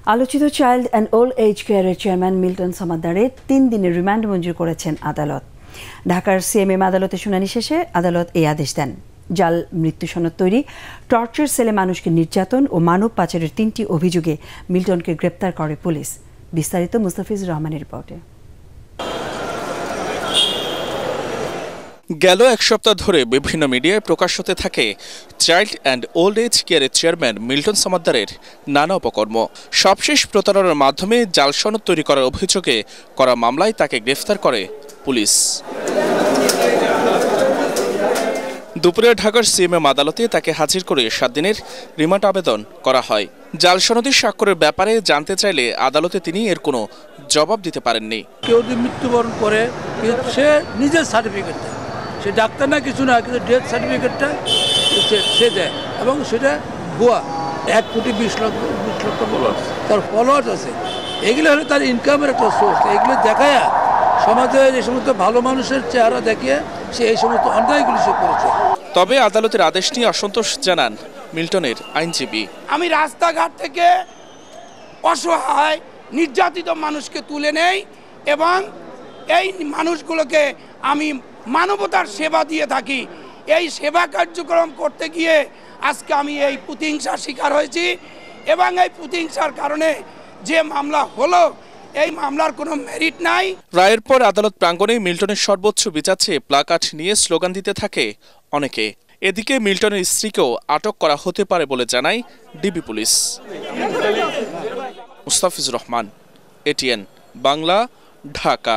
আলোচিত child and old age কেয়ারের chairman Milton সমাদ্দারের 3 দিনের রিমান্ড মঞ্জুর করেছেন আদালত। ঢাকার সিএমএম আদালতে শুনানি শেষে আদালত এই আদেশ দেন। জাল মৃত্যু সনদ তৈরি, টর্চার সেলে মানুষকে নির্যাতন ও মানব পাচারের 3টি অভিযোগে মিল্টনকে গ্রেপ্তার করে পুলিশ। বিস্তারিত মুস্তাফিজুর রহমানের রিপোর্টে। গেল এক সপ্তাহ ধরে বিভিন্ন মিডিয়ায় প্রকাশ হতে থাকে চাইল্ড অ্যান্ড ওল্ড এজ কেয়ারের চেয়ারম্যান মিল্টন সমাদ্দারের নানা অপকর্ম। সবশেষ প্রতারণার মাধ্যমে জাল সনদ তৈরি করার অভিযোগে করা মামলায় তাকে গ্রেফতার করে পুলিশ। দুপুরে ঢাকার সিএমএম আদালতে তাকে হাজির করে 7 দিনের রিমান্ড আবেদন করা হয়। জাল সনদে স্বাক্ষরের ব্যাপারে জানতে চাইলে আদালতে তিনি এর কোনো জবাব দিতে পারেননি। কেউ যদি মৃত্যুবরণ করে সে নিজের সার্টিফিকেট দেয়, সে ডাক্তার না কিছু না, কিন্তু ডেথ সার্টিফিকেটটা সে দেয় এবং সেটা ভুয়া। 1,20,00,000 ফলোয়ার্স তার ফলোয়ার্স আছে। এগুলো হলো তার ইনকামের একটা সোর্স। এগুলো দেখায় সমাজে যে সমস্ত ভালো মানুষের চেহারা দেখিয়ে সে এই সমস্ত অন্যায়গুলি সে করেছে। তবে আদালতের আদেশ নিয়ে অসন্তোষ জানান মিল্টনের আইনজীবী। আমি রাস্তাঘাট থেকে অসহায় নির্যাতিত মানুষকে তুলে নেই এবং এই মানুষগুলোকে আমি মানবতার সেবা দিয়ে থাকি। এই সেবা কার্যক্রম করতে গিয়ে আজকে আমি এই প্রতিহিংসার শিকার হয়েছি এবং এই প্রতিহিংসার কারণে যে মামলা হলো এই মামলার কোনো মেরিট নাই। রায়ের পর আদালত প্রাঙ্গণে মিল্টনের সর্বোচ্চ বিচার চেয়ে প্লাকার্ড নিয়ে স্লোগান দিতে থাকে অনেকে। এদিকে মিল্টনের স্ত্রীকেও আটক করা হতে পারে বলে জানায় DB police. Mustafizur Rahman, ATN Bangla, Dhaka.